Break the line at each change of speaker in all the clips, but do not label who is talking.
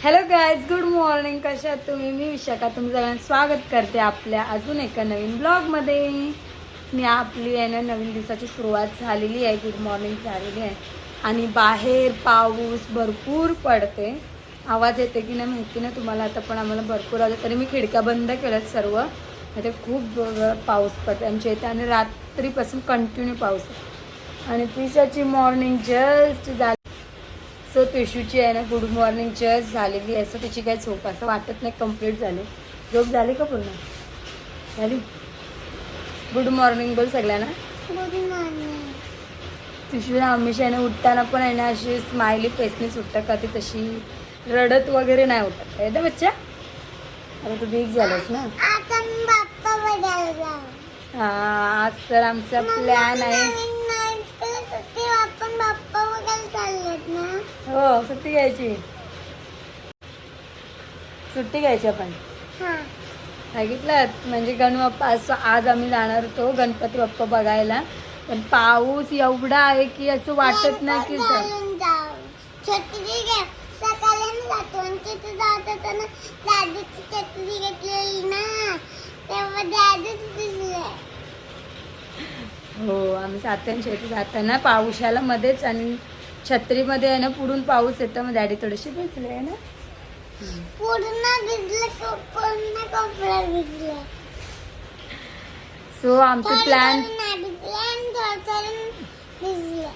Hello guys, good morning. कशा आहात तुम्ही? मी विशाखा तुमचं सगळ्यांचं स्वागत करते आपल्या अजून एका नवीन ब्लॉगमध्ये. मी आपली आहे ना नवीन दिवसाची सुरुवात झालेली आहे. गुड मॉर्निंग झालेली आहे आणि बाहेर पाऊस भरपूर पडते. आवाज येते की नाही माहिती नाही तुम्हाला आता, पण आम्हाला भरपूर आलं तरी मी खिडक्या बंद केल्यात सर्व. इथे खूप पाऊस पडते आमच्या इथे आणि रात्रीपासून कंटिन्यू पाऊस आहे. आणि त्रिशाची मॉर्निंग जस्ट झाली. सो त्रिशूची आहे ना गुड मॉर्निंग जस्ट झालेली आहे. सो तिची काही झोप असं वाटत नाही कंप्लीट झाली. झोप झाली का पूर्ण? झाली. गुड मॉर्निंग बोल सगळ्यांना.
Good morning.
त्रिशूला हमेशा आहे ना उठताना पण आहे ना अशी स्माइली फेसनेच उठतं, का ती तशी रडत वगैरे नाही उठत आहे ना बच्चा. आता तू बीक झालंस ना.
आता मी बाप्पा बघायला जाऊ.
हां, आज तर आमचा प्लॅन आहे.
आपण बाप्पा बघायला चाललोत ना.
हो, सुट्टी घ्यायची. सुट्टी घ्यायची आपण.
हा.
सांगितलं म्हणजे गणबाप्पा असं आज आम्ही जाणार होतो गणपती बाप्पा बघायला, पण पाऊस एवढा आहे की असं वाटत नाही की
घालून जाऊ. छत्री घे. सकाळी आम्ही जातो आणि तिथे जात होताना दादूची छत्री घेतलेली ना, तेव्हा दादूच दिसले.
हो, आम्ही सात्यांच्या इथे जाताना पावसाला मध्येच आणि छत्रीमध्ये आहे ना पुढून पाऊस येतं, मग डॅडी थोडेसे भिजले आहे ना.
पूर्ण भिजले, पूर्ण कपडे भिजले.
सो आमचं प्लॅन
नाही भिजले आणि थोडं भिजले.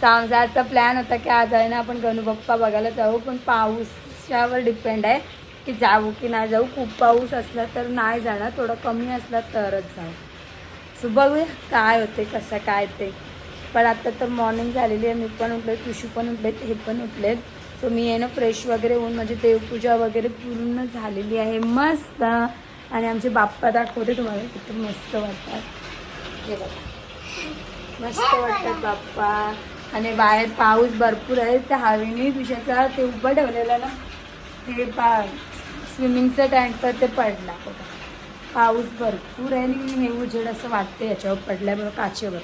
आमचा प्लॅन होता की आज आहे ना आपण गणबाप्पा बघायला जाऊ, पण पाऊसावर डिपेंड आहे की जाऊ की नाही जाऊ. खूप पाऊस असला तर नाही जाणार, थोडा कमी असला तरच जाऊ. सो बघूया काय होते कसं काय ते. पण आता तर मॉर्निंग झालेली आहे. मी पण उठले, तुषू पण उठलेत, हे पण उठलेत. सो मी आहे ना फ्रेश वगैरे होऊन म्हणजे देवपूजा वगैरे पूर्ण झालेली आहे मस्त. आणि आमचे बाप्पा दाखवते तुम्हाला किती मस्त वाटतात. हे बघा मस्त वाटतात बाप्पा. आणि बाहेर पाऊस भरपूर आहे. त्या हवेने तुझ्याचा ते उभं ठेवलेलं ना ते स्विमिंगचं टँकर ते पडला बघा. पाऊस भरपूर आहे आणि हे उजेड असं वाटते याच्यावर पडल्यामुळे काचेवर.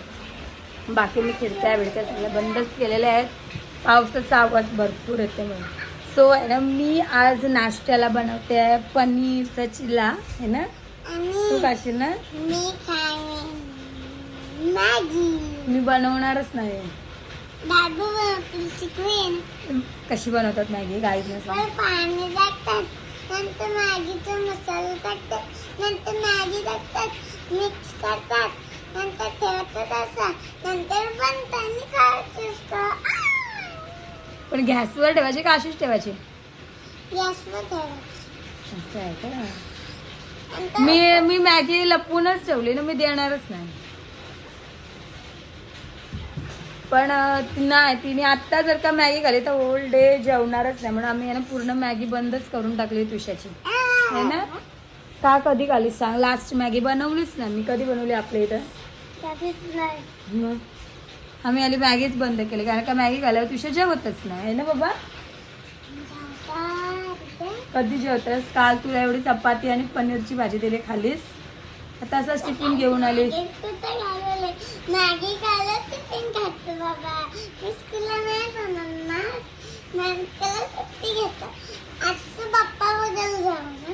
बाकी मी खिडक्या बिडक्या सगळ्या बंदच केलेल्या आहेत. पावसाचा आवाज भरपूर येते म्हणून. सो आहे ना मी आज नाश्त्याला बनवते आहे पनीरचा चिला आहे ना. तू खाशील ना?
मी खाईन मॅगी.
मी बनवणारच नाही.
दादू बनवतील, शिकवेन.
कशी बनवतात मॅगी गाईडने सांग.
पाणी टाकतात, नंतर मॅगीचा मसाला टाकतात, नंतर मॅगी टाकतात, मिक्स करतात, नंतर ठेवतात असं, नंतर बनतं आणि खायचं असतं.
पण गॅसवर ठेवायची का अशीच ठेवायची?
गॅसवर ठेवायचं.
असं आहे का?
नंतर
मी मॅगी लपवूनच ठेवली ना, मी देणारच नाही. पण नाही, तिने आत्ता जर का मॅगी खाली तर होल डे जेवणारच नाही, म्हणून आम्ही ना पूर्ण मॅगी बंदच करून टाकली तुझ्याची आहे ना. का कधी खालीस सांग? लास्ट मॅगी बनवलीच नाही मी. कधी बनवली आपल्या इथं? मग आम्ही आली मॅगीच बंद केली, कारण का मॅगी खाल्यावर तुझ्या जेवतच नाही आहे ना बाबा. कधी जेवतेस? काल तुला एवढी चपाती आणि पनीरची भाजी दिली, खालीस. आता असंच टिफिन घेऊन आलीस.
मॅगी खायला टिफिन खातो बाबा. मी स्कूलला नाही बनवणार, मॅगीला सुट्टी घेतो. आजचं बाप्पा बघायला जाऊ ना.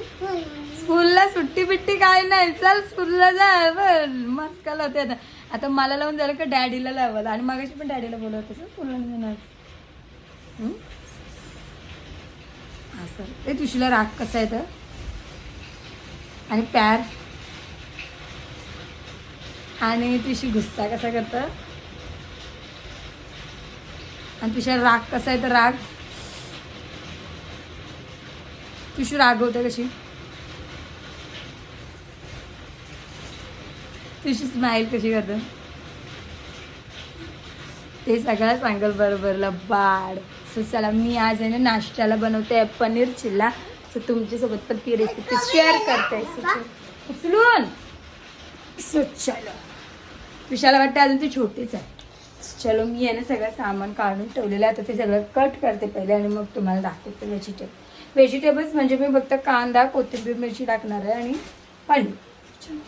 स्कूलला सुट्टी बिट्टी काय नाही, चल स्कूलला जा. बरं मस्त होते. आता आता मला लावून झालं का डॅडीला लावायला, आणि मागाशी पण डॅडीला बोलवत असं स्कूलला जाणार. असं ते तुझीला राग कसा आहे तर. आणि प्यार आणि तुझी गुस्सा कसा करतं, आणि तुझ्या राग कसा आहे तर राग. तुझी रागवते कशी, तुझी स्माईल कशी करतं, ते सगळं सांगल बरोबर लबाड. सो चला मी आज आहे ना नाश्त्याला बनवते पनीर चिल्ला. सो तुमच्यासोबत पण ती रेसिपी शेअर करते उचलून. सो चलो, विशाला वाटतं अजून ती छोटीच आहे. चलो मी आहे ना सगळं सामान काढून ठेवलेलं आहे. आता ते सगळं कट करते पहिले आणि मग तुम्हाला दाखवते व्हेजिटेबल्स. म्हणजे मी फक्त कांदा, कोथिंबीर, मिरची टाकणार आहे आणि पनीर. चलो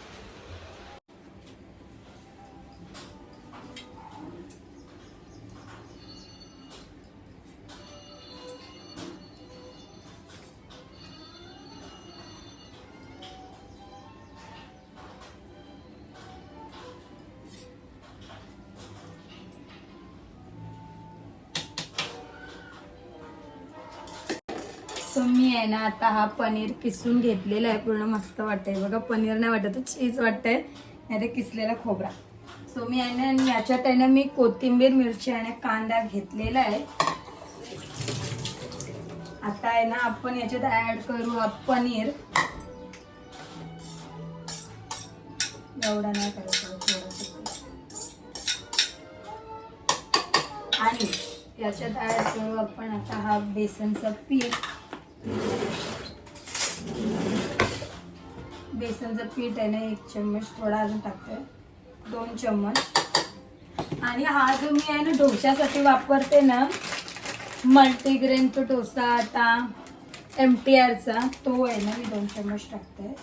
मी आहे ना आता हा पनीर किसून घेतलेला आहे. पूर्ण मस्त वाटतंय बघा. पनीर नाही वाटत, चीज वाटतंय, नाही तर किसलेला खोबरा. सो मी आहे ना याच्यात आहे ना मी कोथिंबीर, मिरची आणि कांदा घेतलेला आहे. आता आहे ना आपण याच्यात ऍड करू पनीर. एवढा नाही करायचं, थोडंसं. आणि याच्यात ऍड करू आपण आता हा बेसनचं पीठ. बेसनचं पीठ आहे ना 1 चम्मच, थोडा अजून टाकतोय, 2 चम्मच. आणि हा जो मी आहे ना डोश्यासाठी वापरते ना मल्टीग्रेन तो डोसा, आता MTRचा, तो आहे ना मी 2 चम्मच टाकते.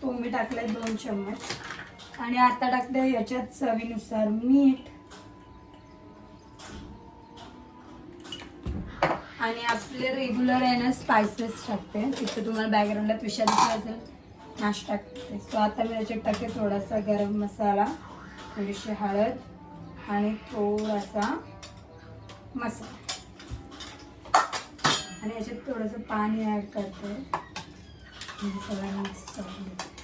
तो मी टाकलाय 2 चम्मच. आणि आता टाकते याच्यात चवीनुसार मीठ. आणि आपले रेग्युलर आहे ना स्पायसेस टाकते. तिथे तुम्हाला बॅकग्राऊंडला विषय दिसला असेल, नाश्ता टाकते. सो आता मी याच्यात टाकते थोडासा गरम मसाला, थोडीशी हळद आणि थोडासा मसाला. आणि याच्यात थोडंसं पाणी ॲड करते. सगळं मिक्स करून घेते.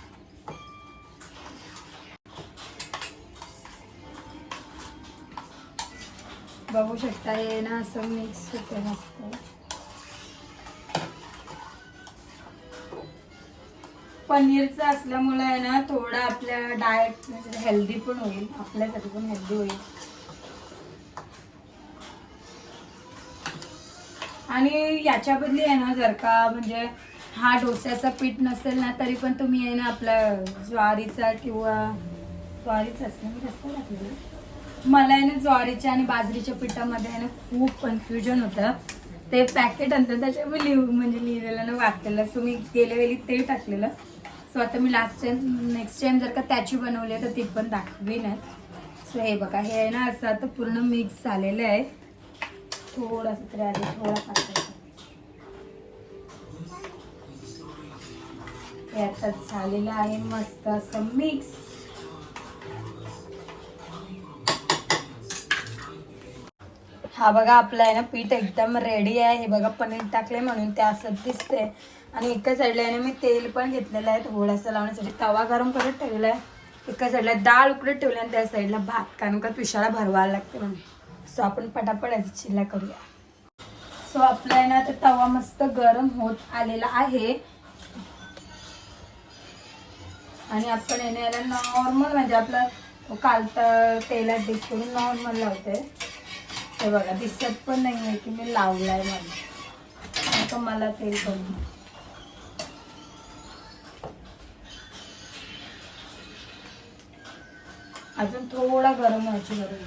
बघू शकता हे ना असं मिक्स होते मस्त. पनीरचं असल्यामुळे आहे ना थोडं आपल्या डाएट म्हणजे हेल्दी पण होईल, आपल्यासाठी पण हेल्दी होईल. आणि याच्या बदली आहे ना जर का म्हणजे हा डोस्याचा पीठ नसेल ना तरी पण तुम्ही आहे ना आपला ज्वारीचा किंवा ज्वारीचा असलं मी जास्त टाकलेलं. मला आहे ना ज्वारीच्या आणि बाजरीच्या पिठामध्ये आहे ना खूप कन्फ्युजन होतं. ते पॅकेट आणतात त्याच्यामुळे लिहिलेलं ना वाचलेलं. सो मी गेल्या वेळी ते टाकलेलं. सो आता मी नेक्स्ट टाइम जर का त्याची बनवली तर ती पण दाखवीन. सो हे बघा, हे आहे ना असं आता पूर्ण मिक्स झालेलं आहे. थोडंसं तरी आधी थोडा टाकायचं. हे आता झालेलं आहे मस्त असं मिक्स. हा बघा आपलं आहे ना पीठ एकदम रेडी आहे. हे बघा पनीर टाकले म्हणून ते असं दिसते. आणि एका साईडला आहे ना मी तेल पण घेतलेलं आहे थोडासा लावण्यासाठी. तवा गरम करत ठेवलेला आहे. एका साईडला डाळ उकडत ठेवली आणि त्या साईडला भात, कारण का पिशाला भरवायला लागते म्हणून. सो आपण पटापट याची चिल्ला करूया. सो आपला आहे ना आता तवा मस्त गरम होत आलेला आहे. आणि आपण आहे ना याला नॉर्मल म्हणजे आपलं कालतं तेलात डिश करून नॉर्मल लावते. हे बघा दिसत पण नाही आहे की मी लावलाय मला. आता मला तेल करून अजून थोडा गरम व्हायची गरज.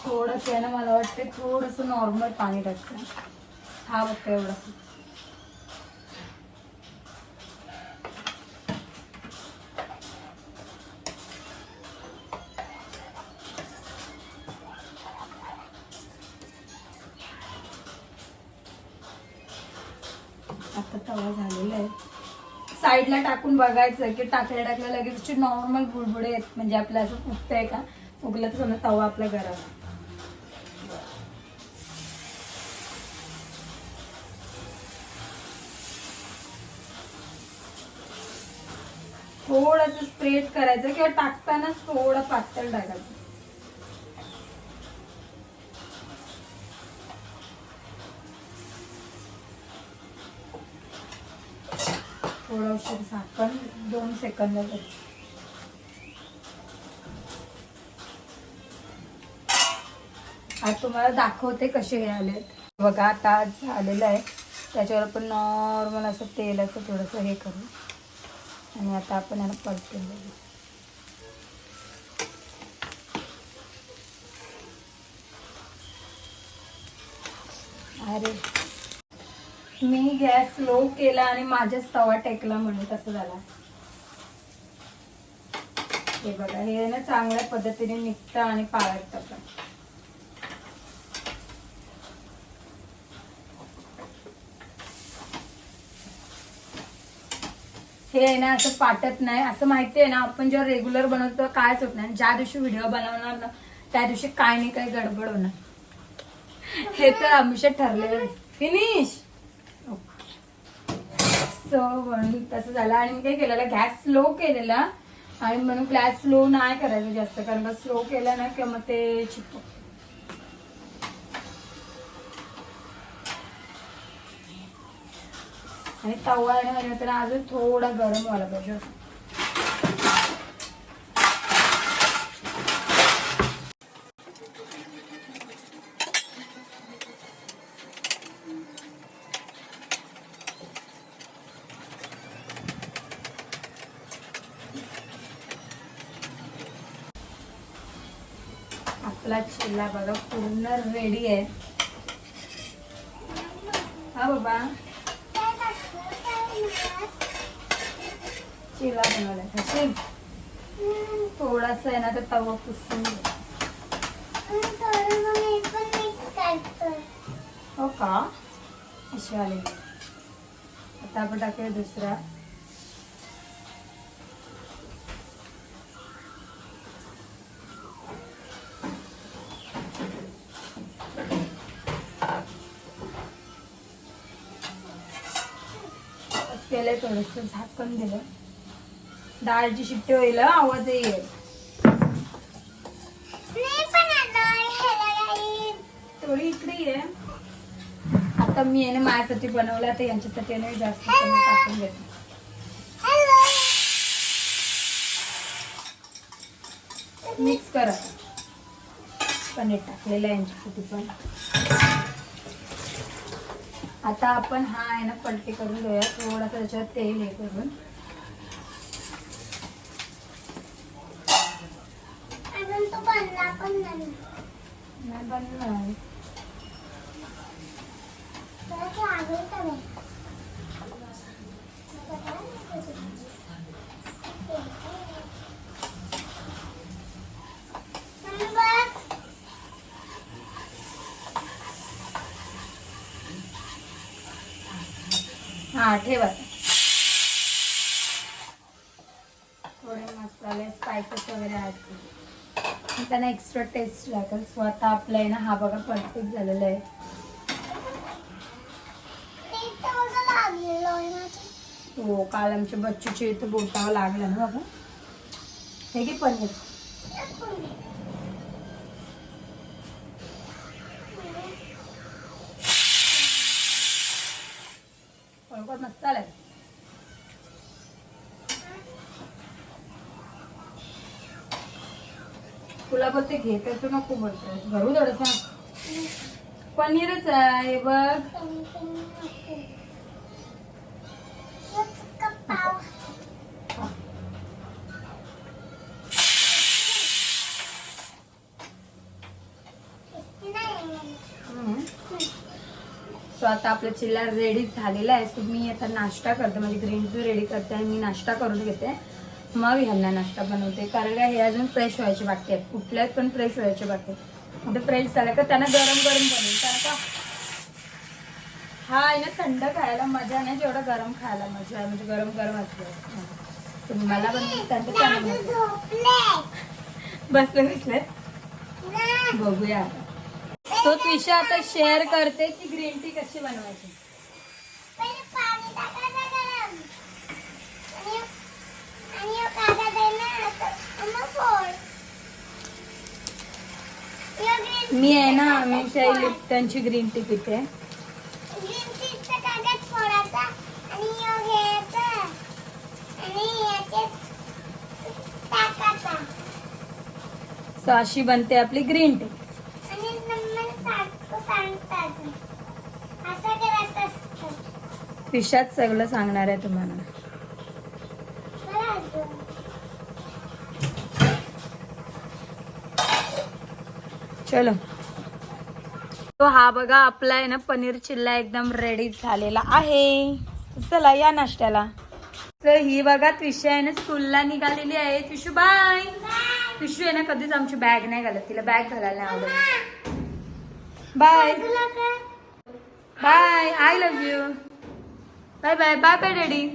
थोडंसं आहे ना मला वाटते थोडंसं नॉर्मल पाणी टाकते. हा बघते एवढं. आता तवा झालेला आहे. साईडला टाकून बघायचं की टाकल्या लगेच नॉर्मल बुडबुडे आहेत, म्हणजे आपलं असं फुगतंय का. फुगलं तर समजा तवा आपला गरम. थोडंसं स्प्रेड करायचं किंवा टाकताना थोडं पातळ टाकायचं. थोडं औषध झाकण 2 सेकंद. आज तुम्हाला दाखवते कसे हे आलेत. बघा आता आज झालेलं आहे. त्याच्यावर आपण नॉर्मल असं तेलाचं थोडंसं हे करू. आणि आता आपण याला परतून बघू. अरे मी गॅस लो केला आणि माझ्याच तवा टेकला म्हणून तसं झाला. हे बघा हे ना चांगल्या पद्धतीने निघतं आणि पाळत टाका. हे आहे ना असं फाटत नाही. असं माहिती आहे ना, आपण जेव्हा रेग्युलर बनवतो कायच होत नाही. ज्या दिवशी व्हिडिओ बनवणार ना त्या दिवशी काय नाही काही गडबड होणार. हे तर हमेशा ठरलेलं. फिनिश. सो म्हणून तसं झालं. आणि मी काय केलेलं, गॅस स्लो केलेला. आणि म्हणून गॅस स्लो नाही करायचं जास्त, कारण का स्लो केला ना किंवा मग ते चिपक. आणि तवा आहे तर अजून थोडा गरम व्हायला पाहिजे. आपला चिल्ला बघा पूर्ण रेडी आहे. हा बाबा चिल्ला बनवलाय. तसे थोडासा आहे ना तर तवा पुसून घे. हो का अशी आले. आता आपण टाकूया दुसरा. केलंय थोडस झाकण दिलं. डाळची शिट्टी होईल, आवाज येईल. थोडी इकडे ये. आता मी आहे ना माझ्यासाठी बनवला तर यांच्यासाठी नाही जास्त टाकून घेते. मिक्स करा. पनीर टाकलेलं आहे यांच्यासाठी पण. आता आपण हा आहे ना पलटी करून घेऊया. थोडासा त्याच्यात तेल हे करून. नाही बनणार. हा ठेवा. थोडे मसाले स्पायसेस वगैरे ऍड करू. त्यांना एक्स्ट्रा टेस्ट लागेल. स्वतः आपला आहे ना हा बघा परफेक्ट झालेला आहे. हो काल आमच्या बच्चूच्या इथं बोटावं लागलं ना बाबा. हे की पनीर मस्त आलाय. तुला बोलते घे तर तू नको बोलतोय. घरू थोडस पनीरच आहे बघ. सो आता आपला चिल्ला रेडी झालेला आहे. सो मी आता नाश्ता करते, म्हणजे ग्रीन टी रेडी करते आणि मी नाश्ता करून घेते. मग ह्यांना नाश्ता बनवते, कारण का हे अजून फ्रेश व्हायचे बाकी आहेत. कुठल्याच पण फ्रेश व्हायचे बाकी आहेत. मग ते फ्रेश झालं का त्यांना गरम गरम बनवेल. कारण का हा आहे ना थंड खायला मजा नाही जेवढा गरम खायला मजा आहे. म्हणजे गरम गरम असते. मला पण बसले बसले बघूया आता. तो त्विषा आता शेअर करते की ग्रीन टी कशी बनवायची. मी आहे ना हमेशा लिप्टनची ग्रीन टी पिते. सो अशी बनते आपली ग्रीन टी. पिशात सगळं सांगणार आहे तुम्हाला. चलो. तो हा बघा आपला आहे ना पनीर चिल्ला एकदम रेडी झालेला आहे. चला या नाश्त्याला. तर ही बघा त्विषा आहे ना स्कूलला निघालेली आहे. त्विषू बाय. त्विषू आहे ना कधीच आमची बॅग नाही घालत. तिला बॅग घालायला आवडत. Bye bye. I love you. Bye bye. Bye bye daddy.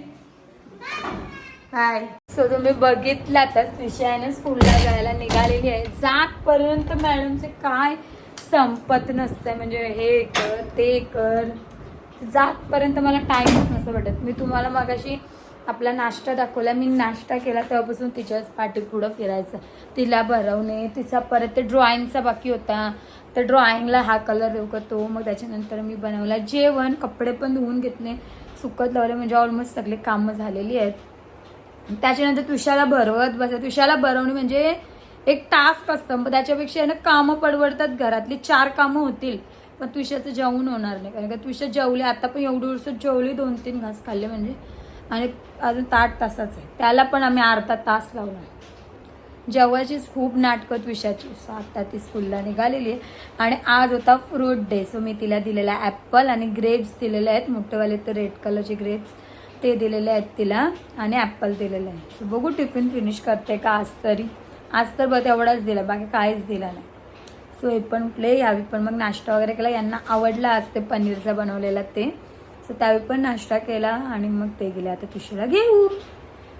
Hi. So तुम्ही बघितलातच विषयाने स्कूलला जायला निघालेली आहे. जातपर्यंत मॅडमचे काय संपत नसतंय, म्हणजे हे कर ते कर, जातपर्यंत मला टाईमच नसतं भेटत. मी तुम्हाला मगाशी आपला नाश्ता दाखवला, मी नाश्ता केला तेव्हापासून तिच्याच पाठीपुढं फिरायचं, तिला भरवणे, तिचा परत ते ड्रॉइंगचा बाकी होता, तर ड्रॉइंगला हा कलर देऊ का तो, मग त्याच्यानंतर मी बनवला जेवण, कपडे पण धुवून घेतले, सुकत लावले, म्हणजे ऑलमोस्ट सगळे कामं झालेली आहेत. त्याच्यानंतर तुषाला भरवत बसा. तुषाला भरवणे म्हणजे एक टास्क असतं, मग त्याच्यापेक्षा ना कामं परवडतात, घरातली 4 कामं होतील, पण तुषाचं जेवण होणार नाही, कारण का तुषा जेवले, आता पण एवढी वर्ष जेवली, 2-3 घास खाल्ले म्हणजे, आणि अजून 8 तासाचं आहे, त्याला पण आम्ही अर्धा तास लावला. जेवायचीच खूप नाटकं तुषाची. सो आता ती स्कूलला निघालेली आहे, आणि आज होता फ्रूट डे. सो मी तिला दिलेला ॲपल आणि ग्रेप्स दिलेले आहेत, मोठेवाले तर रेड कलरचे ग्रेप्स ते दिलेले आहेत तिला, आणि ॲपल दिलेलं आहे. सो बघू टिफिन फिनिश करते का आज तरी. आज तर बघ एवढाच दिला, बाकी काहीच दिला नाही. सो हे पण उठले, यावी पण मग नाश्ता वगैरे केला, यांना आवडला आज ते पनीरचा बनवलेला ते, सो त्यावेळी पण नाश्ता केला, आणि मग ते गेले. आता तुषाला घेऊ.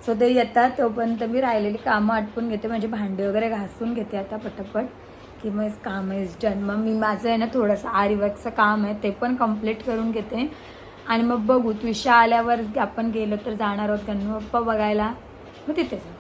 सो ते येतात तोपर्यंत मी राहिलेली कामं आटपून घेते, म्हणजे भांडी वगैरे घासून घेते आता पटापट, की मग काम आहे डन. मग मी माझं आहे ना थोडंसं आरीवर्कचं काम आहे, ते पण कम्प्लीट करून घेते, आणि मग बघू तुषा आल्यावर आपण गेलो तर जाणार आहोत गणपती बाप्पा बघायला, मग तिथे जाऊ.